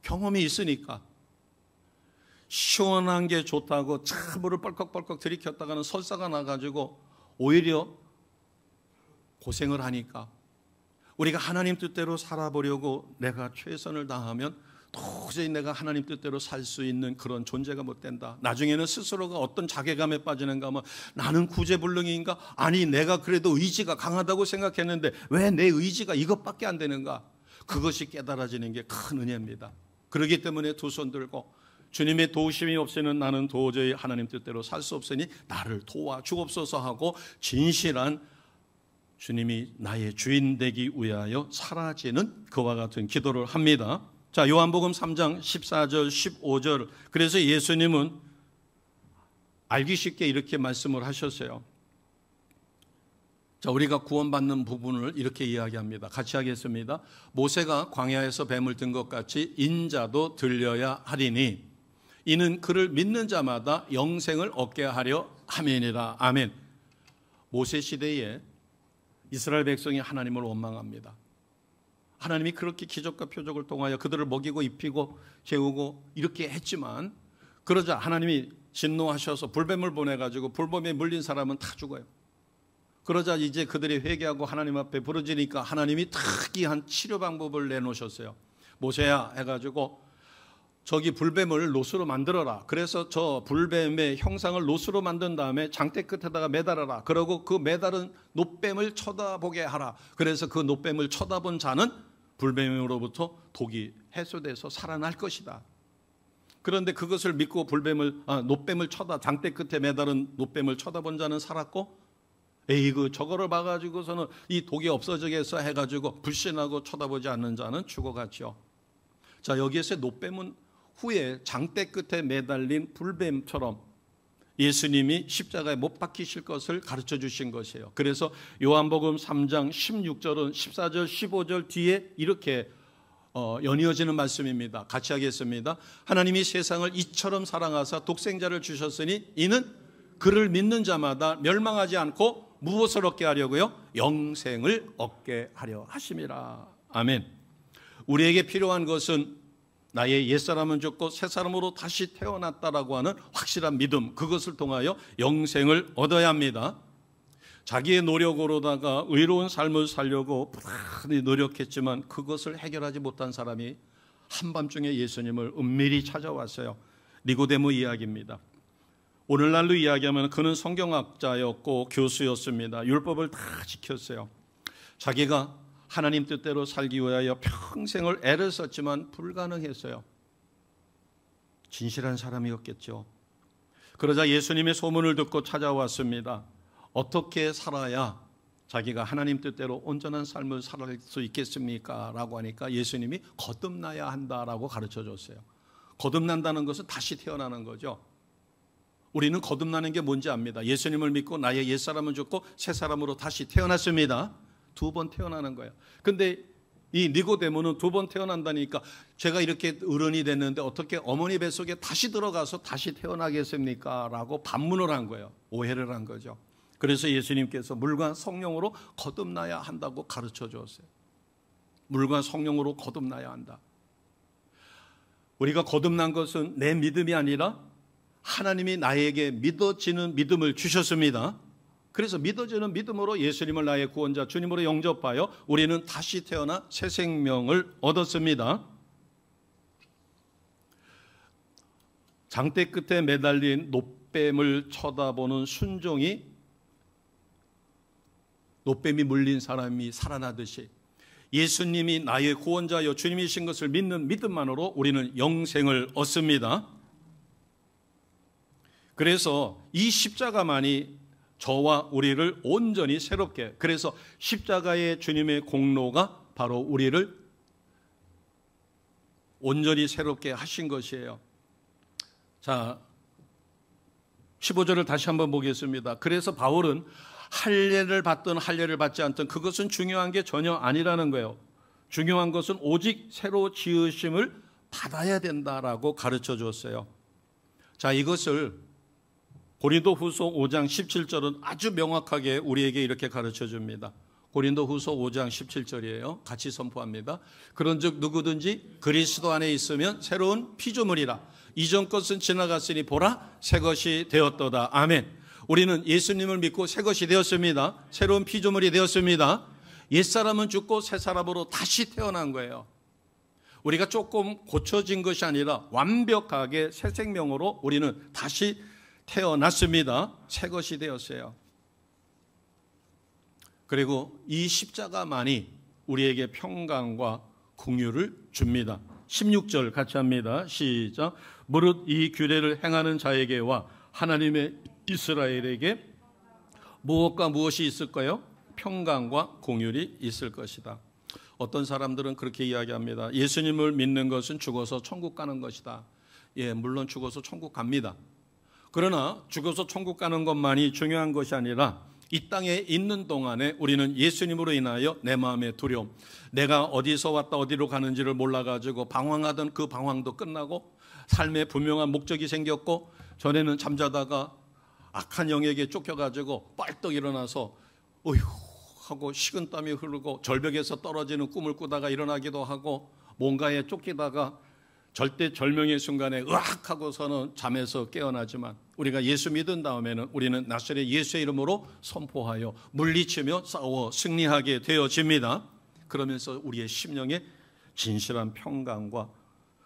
경험이 있으니까. 시원한 게 좋다고 차물을 뻘컥뻘컥 들이켰다가는 설사가 나가지고 오히려 고생을 하니까 우리가 하나님 뜻대로 살아보려고 내가 최선을 다하면 도저히 내가 하나님 뜻대로 살 수 있는 그런 존재가 못 된다. 나중에는 스스로가 어떤 자괴감에 빠지는가 하면 나는 구제불능인가? 아니 내가 그래도 의지가 강하다고 생각했는데 왜 내 의지가 이것밖에 안 되는가? 그것이 깨달아지는 게 큰 은혜입니다. 그렇기 때문에 두 손 들고 주님의 도우심이 없이는 나는 도저히 하나님 뜻대로 살 수 없으니 나를 도와 주옵소서 하고 진실한 주님이 나의 주인 되기 위하여 사라지는 그와 같은 기도를 합니다. 자, 요한복음 3장 14절 15절. 그래서 예수님은 알기 쉽게 이렇게 말씀을 하셨어요. 자, 우리가 구원받는 부분을 이렇게 이야기합니다. 같이 하겠습니다. 모세가 광야에서 뱀을 든 것 같이 인자도 들려야 하리니 이는 그를 믿는 자마다 영생을 얻게 하려 함이니라. 아멘. 모세 시대에 이스라엘 백성이 하나님을 원망합니다. 하나님이 그렇게 기적과 표적을 통하여 그들을 먹이고 입히고 재우고 이렇게 했지만 그러자 하나님이 진노하셔서 불뱀을 보내가지고 불뱀에 물린 사람은 다 죽어요. 그러자 이제 그들이 회개하고 하나님 앞에 부르짖으니까 하나님이 특이한 치료 방법을 내놓으셨어요. 모세야 해가지고 저기 불뱀을 롯으로 만들어라. 그래서 저 불뱀의 형상을 롯으로 만든 다음에 장대 끝에다가 매달아라. 그러고 그 매달은 놋뱀을 쳐다보게 하라. 그래서 그 놋뱀을 쳐다본 자는 불뱀으로부터 독이 해소돼서 살아날 것이다. 그런데 그것을 믿고 놋뱀을 장대 끝에 매달은 놋뱀을 쳐다본 자는 살았고, 에이그 저거를 봐가지고서는 이 독이 없어지겠어 해가지고 불신하고 쳐다보지 않는 자는 죽어갔죠. 자, 여기에서 놋뱀은 후에 장대 끝에 매달린 불뱀처럼 예수님이 십자가에 못 박히실 것을 가르쳐 주신 것이에요. 그래서 요한복음 3장 16절은 14절 15절 뒤에 이렇게 연이어지는 말씀입니다. 같이 하겠습니다. 하나님이 세상을 이처럼 사랑하사 독생자를 주셨으니 이는 그를 믿는 자마다 멸망하지 않고 무엇을 얻게 하려고요? 영생을 얻게 하려 하심이라. 아멘. 우리에게 필요한 것은 나의 옛사람은 죽고 새사람으로 다시 태어났다라고 하는 확실한 믿음, 그것을 통하여 영생을 얻어야 합니다. 자기의 노력으로다가 의로운 삶을 살려고 부단히 노력했지만 그것을 해결하지 못한 사람이 한밤중에 예수님을 은밀히 찾아왔어요. 니고데모 이야기입니다. 오늘날로 이야기하면 그는 성경학자였고 교수였습니다. 율법을 다 지켰어요. 자기가 하나님 뜻대로 살기 위하여 평생을 애를 썼지만 불가능했어요. 진실한 사람이었겠죠. 그러자 예수님의 소문을 듣고 찾아왔습니다. 어떻게 살아야 자기가 하나님 뜻대로 온전한 삶을 살 수 있겠습니까? 라고 하니까 예수님이 거듭나야 한다라고 가르쳐 줬어요. 거듭난다는 것은 다시 태어나는 거죠. 우리는 거듭나는 게 뭔지 압니다. 예수님을 믿고 나의 옛사람은 죽고 새사람으로 다시 태어났습니다. 2번 태어나는 거예요. 근데 이 니고데모는 2번 태어난다니까 제가 이렇게 어른이 됐는데 어떻게 어머니 뱃속에 다시 들어가서 다시 태어나겠습니까? 라고 반문을 한 거예요. 오해를 한 거죠. 그래서 예수님께서 물과 성령으로 거듭나야 한다고 가르쳐 주었어요. 물과 성령으로 거듭나야 한다. 우리가 거듭난 것은 내 믿음이 아니라 하나님이 나에게 믿어지는 믿음을 주셨습니다. 그래서 믿어지는 믿음으로 예수님을 나의 구원자 주님으로 영접하여 우리는 다시 태어나 새 생명을 얻었습니다. 장대 끝에 매달린 놋뱀을 쳐다보는 순종이 놋뱀이 물린 사람이 살아나듯이 예수님이 나의 구원자여 주님이신 것을 믿는 믿음만으로 우리는 영생을 얻습니다. 그래서 이 십자가만이 저와 우리를 온전히 새롭게, 그래서 십자가의 주님의 공로가 바로 우리를 온전히 새롭게 하신 것이에요. 자, 15절을 다시 한번 보겠습니다. 그래서 바울은 할례를 받든 할례를 받지 않든 그것은 중요한 게 전혀 아니라는 거예요. 중요한 것은 오직 새로 지으심을 받아야 된다라고 가르쳐 줬어요. 자, 이것을 고린도후서 5장 17절은 아주 명확하게 우리에게 이렇게 가르쳐 줍니다. 고린도후서 5장 17절이에요. 같이 선포합니다. 그런즉 누구든지 그리스도 안에 있으면 새로운 피조물이라. 이전 것은 지나갔으니 보라 새 것이 되었도다. 아멘. 우리는 예수님을 믿고 새 것이 되었습니다. 새로운 피조물이 되었습니다. 옛사람은 죽고 새 사람으로 다시 태어난 거예요. 우리가 조금 고쳐진 것이 아니라 완벽하게 새 생명으로 우리는 다시 태어났습니다. 새 것이 되었어요. 그리고 이 십자가만이 우리에게 평강과 긍휼을 줍니다. 16절 같이 합니다. 시작. 무릇 이 규례를 행하는 자에게와 하나님의 이스라엘에게 무엇과 무엇이 있을까요? 평강과 긍휼이 있을 것이다. 어떤 사람들은 그렇게 이야기합니다. 예수님을 믿는 것은 죽어서 천국 가는 것이다. 예, 물론 죽어서 천국 갑니다. 그러나 죽어서 천국 가는 것만이 중요한 것이 아니라 이 땅에 있는 동안에 우리는 예수님으로 인하여 내 마음의 두려움, 내가 어디서 왔다 어디로 가는지를 몰라가지고 방황하던 그 방황도 끝나고 삶에 분명한 목적이 생겼고, 전에는 잠자다가 악한 영에게 쫓겨가지고 뻘떡 일어나서 어휴 하고 식은땀이 흐르고 절벽에서 떨어지는 꿈을 꾸다가 일어나기도 하고, 뭔가에 쫓기다가 절대절명의 순간에 으악 하고서는 잠에서 깨어나지만, 우리가 예수 믿은 다음에는 우리는 나사렛 예수의 이름으로 선포하여 물리치며 싸워 승리하게 되어집니다. 그러면서 우리의 심령에 진실한 평강과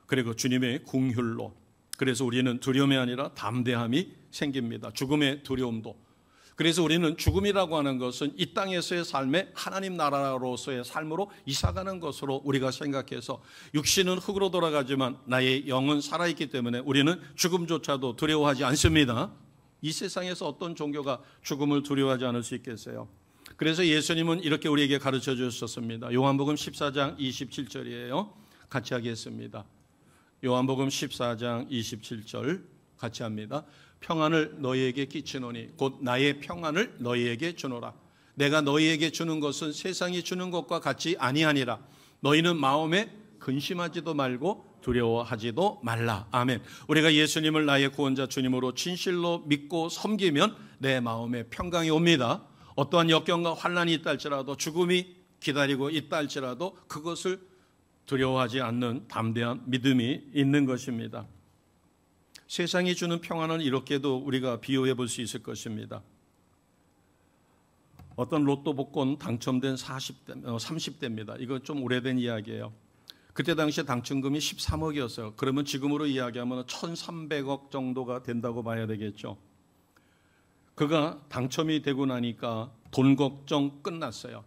그리고 주님의 긍휼로, 그래서 우리는 두려움이 아니라 담대함이 생깁니다. 죽음의 두려움도. 그래서 우리는 죽음이라고 하는 것은 이 땅에서의 삶에 하나님 나라로서의 삶으로 이사가는 것으로 우리가 생각해서, 육신은 흙으로 돌아가지만 나의 영은 살아있기 때문에 우리는 죽음조차도 두려워하지 않습니다. 이 세상에서 어떤 종교가 죽음을 두려워하지 않을 수 있겠어요? 그래서 예수님은 이렇게 우리에게 가르쳐 주셨습니다. 요한복음 14장 27절이에요. 같이 하겠습니다. 요한복음 14장 27절 같이 합니다. 평안을 너희에게 끼치노니 곧 나의 평안을 너희에게 주노라. 내가 너희에게 주는 것은 세상이 주는 것과 같이 아니하니라. 너희는 마음에 근심하지도 말고 두려워하지도 말라. 아멘. 우리가 예수님을 나의 구원자 주님으로 진실로 믿고 섬기면 내 마음에 평강이 옵니다. 어떠한 역경과 환난이 있다 할지라도, 죽음이 기다리고 있다 할지라도 그것을 두려워하지 않는 담대한 믿음이 있는 것입니다. 세상이 주는 평안은 이렇게도 우리가 비유해 볼 수 있을 것입니다. 어떤 로또 복권 당첨된 30대입니다. 이거 좀 오래된 이야기예요. 그때 당시에 당첨금이 13억이었어요. 그러면 지금으로 이야기하면 1,300억 정도가 된다고 봐야 되겠죠. 그가 당첨이 되고 나니까 돈 걱정 끝났어요.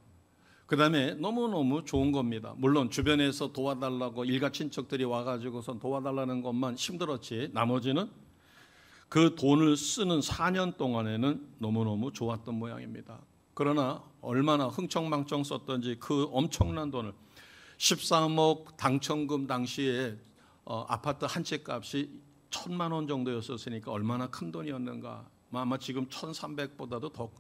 그 다음에 너무너무 좋은 겁니다. 물론 주변에서 도와달라고 일가 친척들이 와가지고선 도와달라는 것만 힘들었지, 나머지는 그 돈을 쓰는 4년 동안에는 너무너무 좋았던 모양입니다. 그러나 얼마나 흥청망청 썼던지 그 엄청난 돈을, 13억 당첨금 당시에 아파트 한 채 값이 1,000만 원 정도였었으니까 얼마나 큰 돈이었는가. 아마 지금 1,300억보다도 더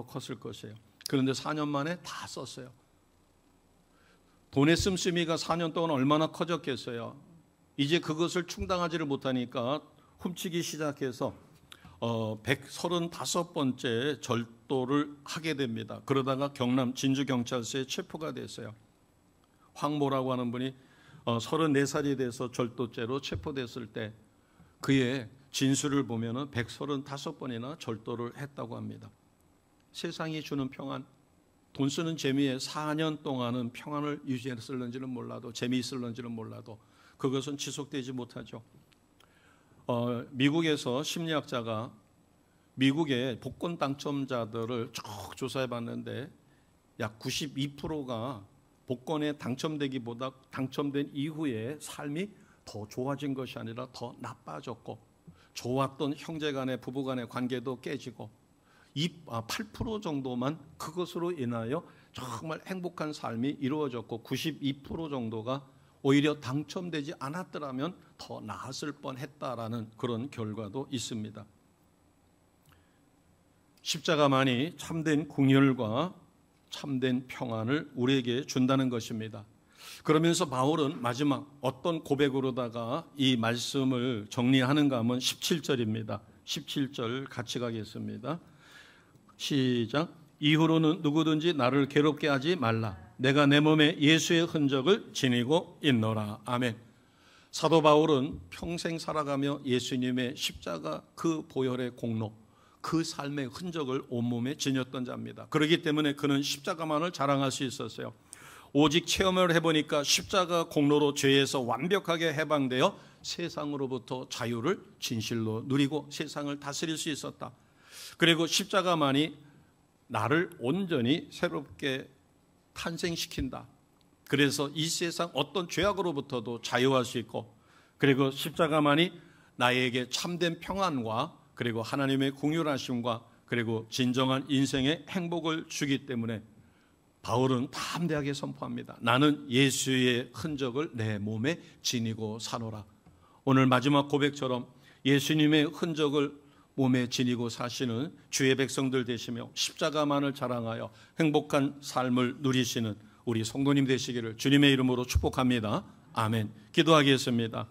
컸을 것이에요. 그런데 4년 만에 다 썼어요. 돈의 씀씀이가 4년 동안 얼마나 커졌겠어요. 이제 그것을 충당하지를 못하니까 훔치기 시작해서 135번째 절도를 하게 됩니다. 그러다가 경남 진주경찰서에 체포가 됐어요. 황모라고 하는 분이 34살이 돼서 절도죄로 체포됐을 때 그의 진술을 보면 135번이나 절도를 했다고 합니다. 세상이 주는 평안, 돈 쓰는 재미에 4년 동안은 평안을 유지했을는지는 몰라도, 재미있을는지는 몰라도 그것은 지속되지 못하죠. 미국에서 심리학자가 미국의 복권 당첨자들을 쭉 조사해 봤는데 약 92%가 복권에 당첨되기보다 당첨된 이후에 삶이 더 좋아진 것이 아니라 더 나빠졌고, 좋았던 형제간의 부부간의 관계도 깨지고, 8% 정도만 그것으로 인하여 정말 행복한 삶이 이루어졌고, 92% 정도가 오히려 당첨되지 않았더라면 더 나았을 뻔했다라는 그런 결과도 있습니다. 십자가만이 참된 긍휼과 참된 평안을 우리에게 준다는 것입니다. 그러면서 바울은 마지막 어떤 고백으로다가 이 말씀을 정리하는가 하면 17절입니다. 17절 같이 가겠습니다. 시작. 이후로는 누구든지 나를 괴롭게 하지 말라. 내가 내 몸에 예수의 흔적을 지니고 있노라. 아멘. 사도 바울은 평생 살아가며 예수님의 십자가 그 보혈의 공로, 그 삶의 흔적을 온몸에 지녔던 자입니다. 그렇기 때문에 그는 십자가만을 자랑할 수 있었어요. 오직 체험을 해보니까 십자가 공로로 죄에서 완벽하게 해방되어 세상으로부터 자유를 진실로 누리고 세상을 다스릴 수 있었다. 그리고 십자가만이 나를 온전히 새롭게 탄생시킨다. 그래서 이 세상 어떤 죄악으로부터도 자유할 수 있고, 그리고 십자가만이 나에게 참된 평안과 그리고 하나님의 긍휼하심과 그리고 진정한 인생의 행복을 주기 때문에 바울은 담대하게 선포합니다. 나는 예수의 흔적을 내 몸에 지니고 사노라. 오늘 마지막 고백처럼 예수님의 흔적을 몸에 지니고 사시는 주의 백성들 되시며 십자가만을 자랑하여 행복한 삶을 누리시는 우리 성도님 되시기를 주님의 이름으로 축복합니다. 아멘. 기도하겠습니다.